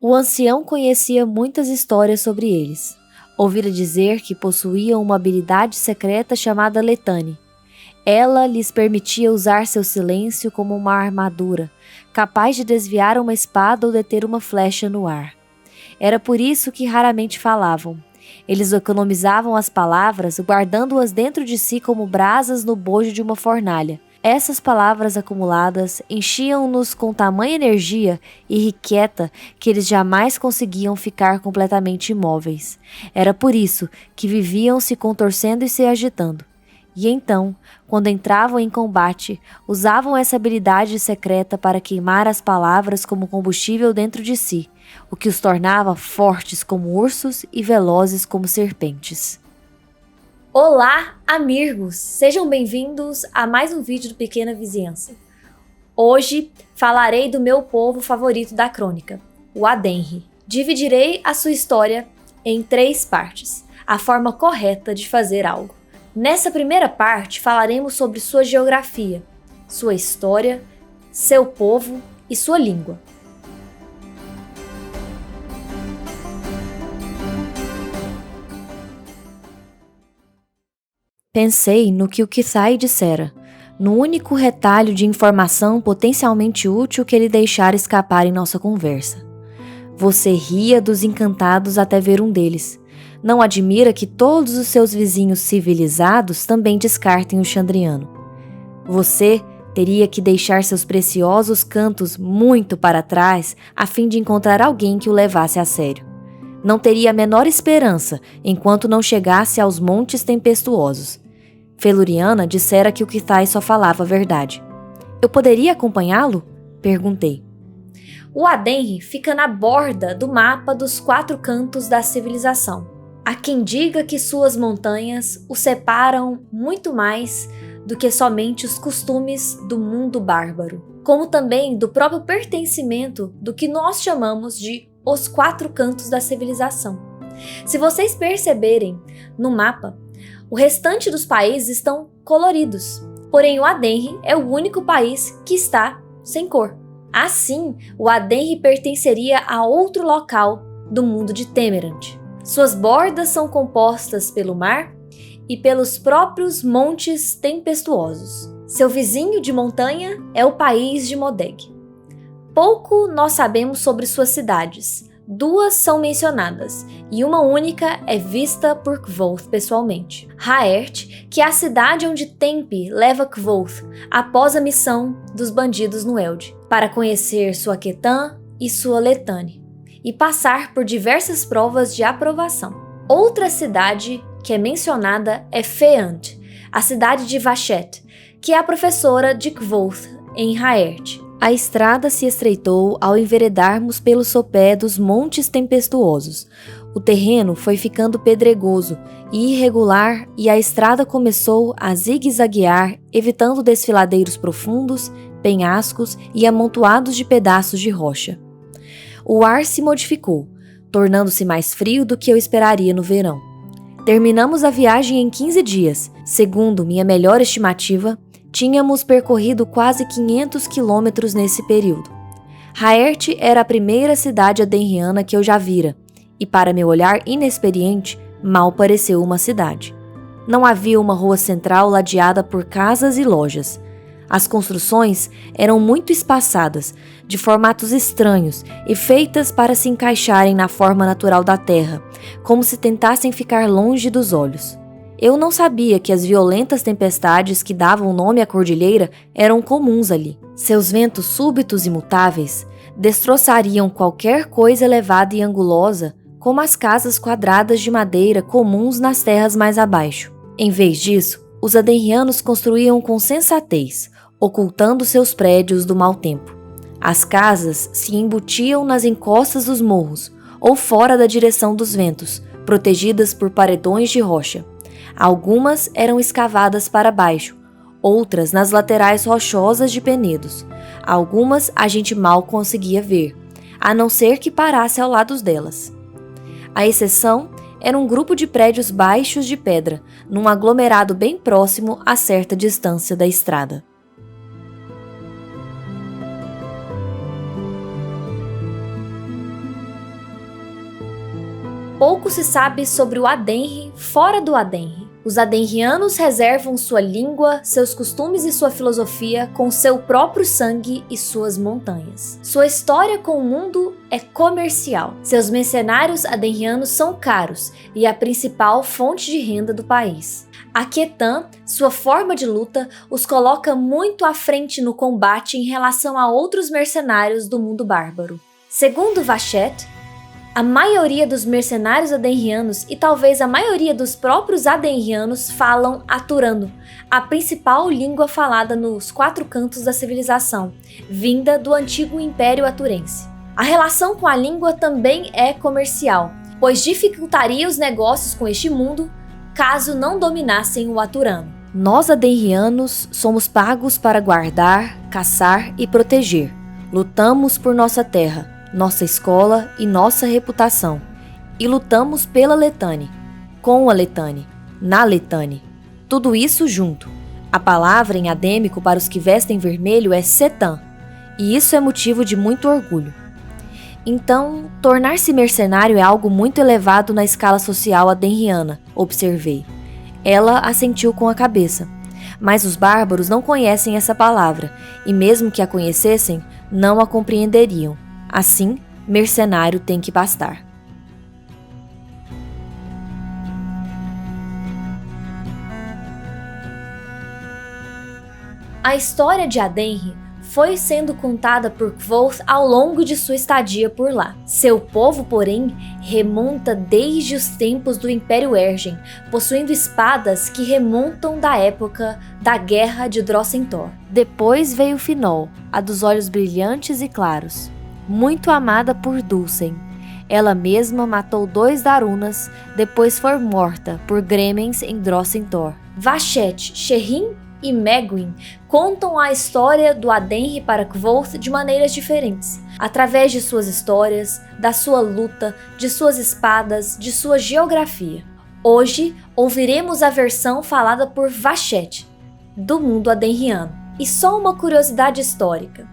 O ancião conhecia muitas histórias sobre eles. Ouvira dizer que possuíam uma habilidade secreta chamada Letane. Ela lhes permitia usar seu silêncio como uma armadura, capaz de desviar uma espada ou deter uma flecha no ar. Era por isso que raramente falavam. Eles economizavam as palavras, guardando-as dentro de si como brasas no bojo de uma fornalha. Essas palavras acumuladas enchiam-nos com tamanha energia irrequieta que eles jamais conseguiam ficar completamente imóveis. Era por isso que viviam se contorcendo e se agitando. E então, quando entravam em combate, usavam essa habilidade secreta para queimar as palavras como combustível dentro de si, o que os tornava fortes como ursos e velozes como serpentes. Olá, amigos! Sejam bem-vindos a mais um vídeo do Pequena Vizinhança. Hoje falarei do meu povo favorito da crônica, o Adenri. Dividirei a sua história em 3 partes, a forma correta de fazer algo. Nessa primeira parte falaremos sobre sua geografia, sua história, seu povo e sua língua. Pensei no que o Kithai dissera, no único retalho de informação potencialmente útil que ele deixara escapar em nossa conversa. Você ria dos encantados até ver um deles. Não admira que todos os seus vizinhos civilizados também descartem o Chandriano. Você teria que deixar seus preciosos cantos muito para trás a fim de encontrar alguém que o levasse a sério. Não teria a menor esperança enquanto não chegasse aos Montes Tempestuosos. Feluriana dissera que o Kithai só falava a verdade. Eu poderia acompanhá-lo? Perguntei. O Adenri fica na borda do mapa dos 4 cantos da civilização. Há quem diga que suas montanhas o separam muito mais do que somente os costumes do mundo bárbaro, como também do próprio pertencimento do que nós chamamos de os 4 cantos da civilização. Se vocês perceberem no mapa, o restante dos países estão coloridos, porém o Adenri é o único país que está sem cor. Assim, o Adenri pertenceria a outro local do mundo de Temerant. Suas bordas são compostas pelo mar e pelos próprios montes tempestuosos. Seu vizinho de montanha é o país de Modeg. Pouco nós sabemos sobre suas cidades. 2 são mencionadas, e uma única é vista por Kvothe pessoalmente. Haert, que é a cidade onde Tempi leva Kvothe após a missão dos bandidos no Eld, para conhecer sua Ketã e sua Letane, e passar por diversas provas de aprovação. Outra cidade que é mencionada é Feant, a cidade de Vashet, que é a professora de Kvothe em Haert. A estrada se estreitou ao enveredarmos pelo sopé dos Montes Tempestuosos. O terreno foi ficando pedregoso e irregular e a estrada começou a zigue-zaguear, evitando desfiladeiros profundos, penhascos e amontoados de pedaços de rocha. O ar se modificou, tornando-se mais frio do que eu esperaria no verão. Terminamos a viagem em 15 dias. Segundo minha melhor estimativa, tínhamos percorrido quase 500 quilômetros nesse período. Haert era a primeira cidade adenriana que eu já vira, e para meu olhar inexperiente, mal pareceu uma cidade. Não havia uma rua central ladeada por casas e lojas. As construções eram muito espaçadas, de formatos estranhos e feitas para se encaixarem na forma natural da terra, como se tentassem ficar longe dos olhos. Eu não sabia que as violentas tempestades que davam nome à cordilheira eram comuns ali. Seus ventos súbitos e mutáveis destroçariam qualquer coisa elevada e angulosa, como as casas quadradas de madeira comuns nas terras mais abaixo. Em vez disso, os adenrianos construíam com sensatez, ocultando seus prédios do mau tempo. As casas se embutiam nas encostas dos morros, ou fora da direção dos ventos, protegidas por paredões de rocha. Algumas eram escavadas para baixo, outras nas laterais rochosas de penedos. Algumas a gente mal conseguia ver, a não ser que parasse ao lado delas. A exceção era um grupo de prédios baixos de pedra, num aglomerado bem próximo a certa distância da estrada. Pouco se sabe sobre o Adenri fora do Adenri. Os Adenrianos reservam sua língua, seus costumes e sua filosofia com seu próprio sangue e suas montanhas. Sua história com o mundo é comercial. Seus mercenários adenrianos são caros e a principal fonte de renda do país. Aquetan, sua forma de luta, os coloca muito à frente no combate em relação a outros mercenários do mundo bárbaro. Segundo Vachette, a maioria dos mercenários adenrianos e talvez a maioria dos próprios adenrianos falam aturano, a principal língua falada nos 4 cantos da civilização, vinda do antigo Império Aturense. A relação com a língua também é comercial, pois dificultaria os negócios com este mundo caso não dominassem o aturano. Nós adenrianos somos pagos para guardar, caçar e proteger. Lutamos por nossa terra, nossa escola e nossa reputação, e lutamos pela Letane, com a Letane, na Letane. Tudo isso junto. A palavra em adêmico para os que vestem vermelho é Setan, e isso é motivo de muito orgulho. Então, tornar-se mercenário é algo muito elevado na escala social adenriana, observei. Ela assentiu com a cabeça. Mas os bárbaros não conhecem essa palavra, e mesmo que a conhecessem, não a compreenderiam. Assim, mercenário tem que bastar. A história de Adenri foi sendo contada por Kvothe ao longo de sua estadia por lá. Seu povo, porém, remonta desde os tempos do Império Ergen, possuindo espadas que remontam da época da Guerra de Drocentor. Depois veio Finol, a dos olhos brilhantes e claros, muito amada por Dulcen. Ela mesma matou 2 Darunas, depois foi morta por Gremens em Drocentor. Vachette, Shirrin e Meguin contam a história do Adenri para Kvothe de maneiras diferentes, através de suas histórias, da sua luta, de suas espadas, de sua geografia. Hoje, ouviremos a versão falada por Vachette, do mundo adenriano. E só uma curiosidade histórica.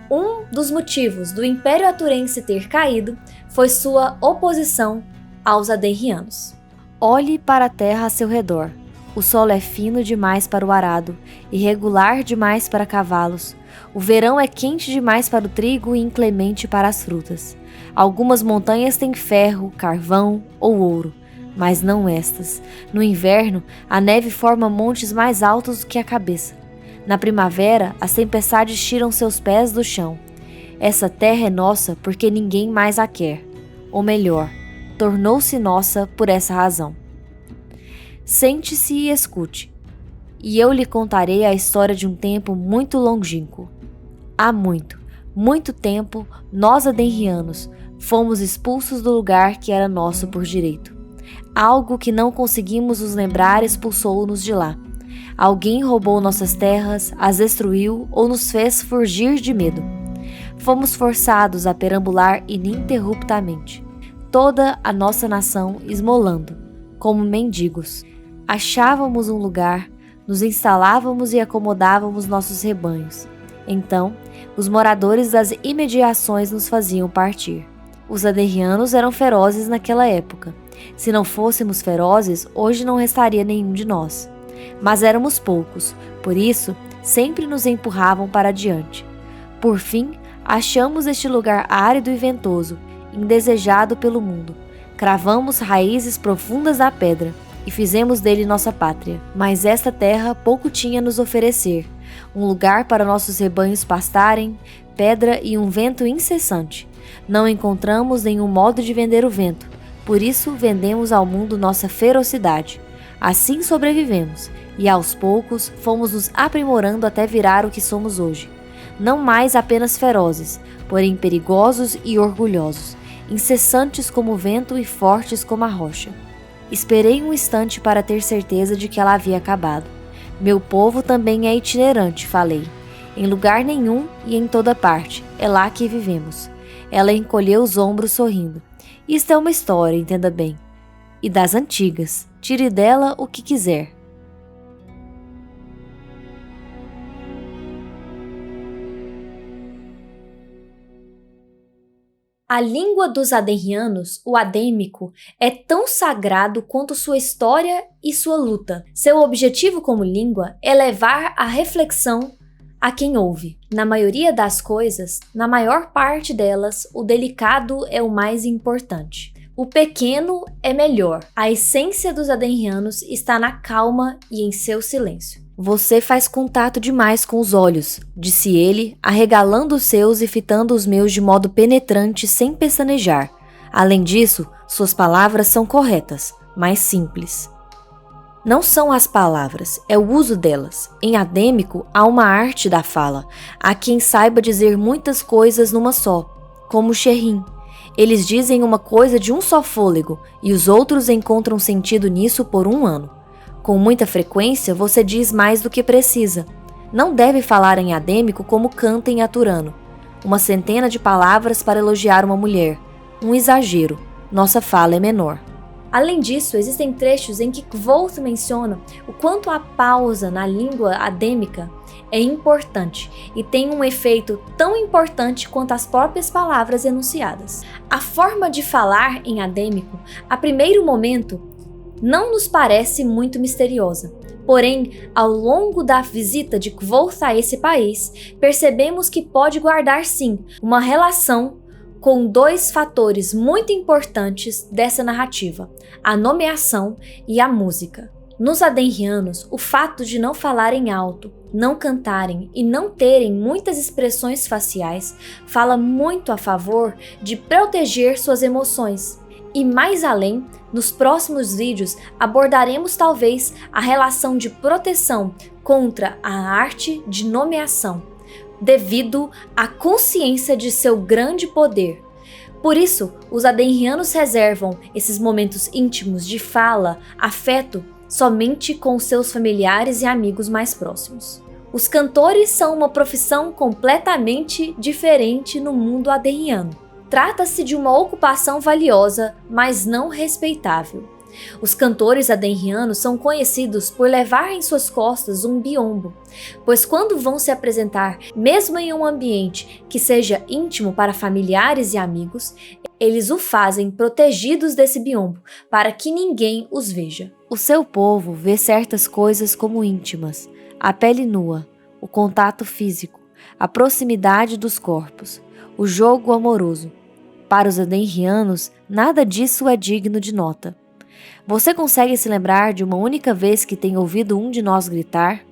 Um dos motivos do Império Aturense ter caído foi sua oposição aos adenrianos. Olhe para a terra a seu redor. O solo é fino demais para o arado, irregular demais para cavalos. O verão é quente demais para o trigo e inclemente para as frutas. Algumas montanhas têm ferro, carvão ou ouro, mas não estas. No inverno, a neve forma montes mais altos do que a cabeça. Na primavera, as tempestades tiram seus pés do chão. Essa terra é nossa porque ninguém mais a quer. Ou melhor, tornou-se nossa por essa razão. Sente-se e escute, e eu lhe contarei a história de um tempo muito longínquo. Há muito, muito tempo, nós adenrianos fomos expulsos do lugar que era nosso por direito. Algo que não conseguimos nos lembrar expulsou-nos de lá. Alguém roubou nossas terras, as destruiu ou nos fez fugir de medo. Fomos forçados a perambular ininterruptamente, toda a nossa nação esmolando, como mendigos. Achávamos um lugar, nos instalávamos e acomodávamos nossos rebanhos. Então, os moradores das imediações nos faziam partir. Os adenrianos eram ferozes naquela época. Se não fôssemos ferozes, hoje não restaria nenhum de nós. Mas éramos poucos, por isso, sempre nos empurravam para adiante. Por fim, achamos este lugar árido e ventoso, indesejado pelo mundo. Cravamos raízes profundas na pedra e fizemos dele nossa pátria. Mas esta terra pouco tinha a nos oferecer. Um lugar para nossos rebanhos pastarem, pedra e um vento incessante. Não encontramos nenhum modo de vender o vento, por isso vendemos ao mundo nossa ferocidade. Assim sobrevivemos, e aos poucos fomos nos aprimorando até virar o que somos hoje. Não mais apenas ferozes, porém perigosos e orgulhosos, incessantes como o vento e fortes como a rocha. Esperei um instante para ter certeza de que ela havia acabado. Meu povo também é itinerante, falei. Em lugar nenhum e em toda parte, é lá que vivemos. Ela encolheu os ombros sorrindo. Isto é uma história, entenda bem. E das antigas, tire dela o que quiser. A língua dos adenrianos, o adêmico, é tão sagrado quanto sua história e sua luta. Seu objetivo como língua é levar a reflexão a quem ouve. Na maioria das coisas, na maior parte delas, o delicado é o mais importante. O pequeno é melhor. A essência dos adenrianos está na calma e em seu silêncio. Você faz contato demais com os olhos, disse ele, arregalando os seus e fitando os meus de modo penetrante sem pestanejar. Além disso, suas palavras são corretas, mas simples. Não são as palavras, é o uso delas. Em adêmico, há uma arte da fala. Há quem saiba dizer muitas coisas numa só, como Sherrin. Eles dizem uma coisa de um só fôlego, e os outros encontram sentido nisso por um ano. Com muita frequência, você diz mais do que precisa. Não deve falar em adêmico como canta em aturano. Uma centena de palavras para elogiar uma mulher. Um exagero. Nossa fala é menor. Além disso, existem trechos em que Kvoth menciona o quanto a pausa na língua adêmica é importante e tem um efeito tão importante quanto as próprias palavras enunciadas. A forma de falar em adêmico, a primeiro momento, não nos parece muito misteriosa. Porém, ao longo da visita de Kvoth a esse país, percebemos que pode guardar sim uma relação com dois fatores muito importantes dessa narrativa, a nomeação e a música. Nos adenrianos, o fato de não falarem alto, não cantarem e não terem muitas expressões faciais fala muito a favor de proteger suas emoções. E mais além, nos próximos vídeos abordaremos talvez a relação de proteção contra a arte de nomeação, devido à consciência de seu grande poder. Por isso, os adenrianos reservam esses momentos íntimos de fala, afeto, somente com seus familiares e amigos mais próximos. Os cantores são uma profissão completamente diferente no mundo adenriano. Trata-se de uma ocupação valiosa, mas não respeitável. Os cantores adenrianos são conhecidos por levar em suas costas um biombo, pois quando vão se apresentar, mesmo em um ambiente que seja íntimo para familiares e amigos, eles o fazem protegidos desse biombo, para que ninguém os veja. O seu povo vê certas coisas como íntimas, a pele nua, o contato físico, a proximidade dos corpos, o jogo amoroso. Para os adenrianos, nada disso é digno de nota. Você consegue se lembrar de uma única vez que tem ouvido um de nós gritar,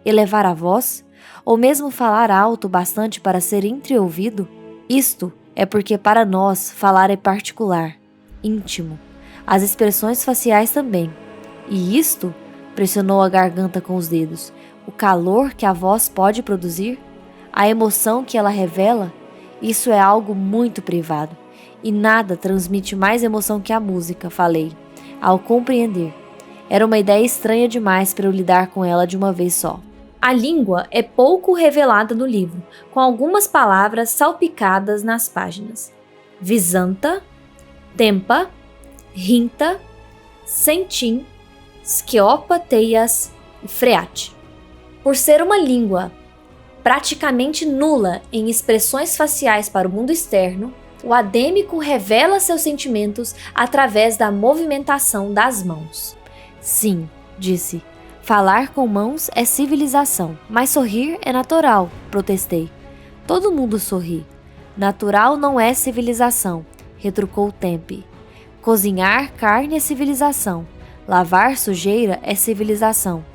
elevar a voz, ou mesmo falar alto bastante para ser entreouvido? Isto é porque para nós falar é particular, íntimo, as expressões faciais também. E isto, pressionou a garganta com os dedos, o calor que a voz pode produzir, a emoção que ela revela, isso é algo muito privado. E nada transmite mais emoção que a música, falei, ao compreender. Era uma ideia estranha demais para eu lidar com ela de uma vez só. A língua é pouco revelada no livro, com algumas palavras salpicadas nas páginas. Visanta, Tempa, Rinta, Sentim, Skiopa, Teias e Freate. Por ser uma língua praticamente nula em expressões faciais para o mundo externo, o adêmico revela seus sentimentos através da movimentação das mãos. Sim, disse, falar com mãos é civilização, mas sorrir é natural, protestei. Todo mundo sorri. Natural não é civilização, retrucou Tempe. Cozinhar carne é civilização, lavar sujeira é civilização.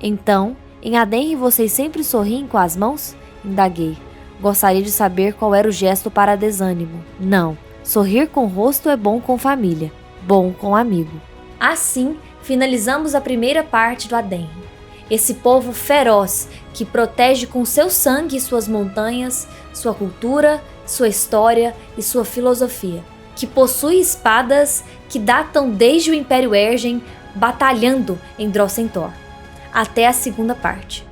Então, em Adenri vocês sempre sorriem com as mãos? Indaguei. Gostaria de saber qual era o gesto para desânimo. Não, sorrir com o rosto é bom com família, bom com amigo. Assim, finalizamos a primeira parte do Adenri. Esse povo feroz que protege com seu sangue suas montanhas, sua cultura, sua história e sua filosofia. Que possui espadas que datam desde o Império Ergen, batalhando em Drossentor. Até a segunda parte.